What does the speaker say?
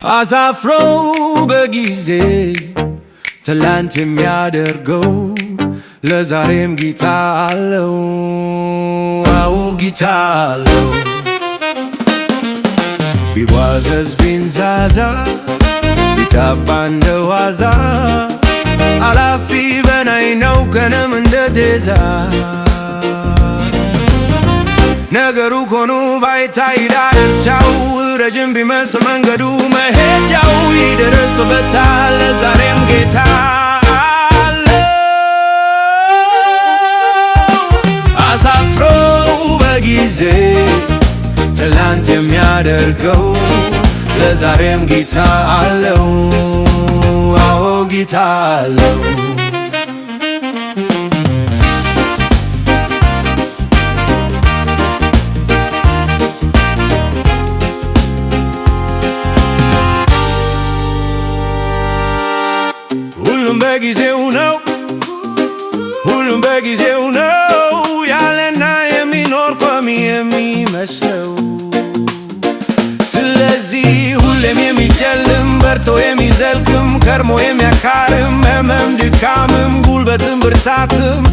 አሳፍሮ በጊዜ ትላንት የሚያደርገው ለዛሬም ጌታ አለው። አዎ ጌታ አለው። ቢዋዘዝ ቢንዛዛ ቢታባ እንደ ዋዛ አላፊ በናይ ነው ቀንም እንደ ጤዛ ነገሩ ኮኑ ባይታይ ዳርቻው ረጅም ቢመስል መንገዱ መሄጃው ይደርስበታል ለዛሬም ጌታ አለው። አሳፍሮ በጊዜ ትላንት የሚያደርገው ለዛሬም ጌታ አለው። አዎ ጌታ አለው። ሁሉም በጊዜው ነው፣ ሁሉም በጊዜው ነው ያለና የሚኖር ቋሚ የሚመስለው። ስለዚህ ሁሌም የሚጨልም በርቶ የሚዘልቅም ከርሞ የሚያካርም ሕመም ድካምም ጉልበትም ብርታትም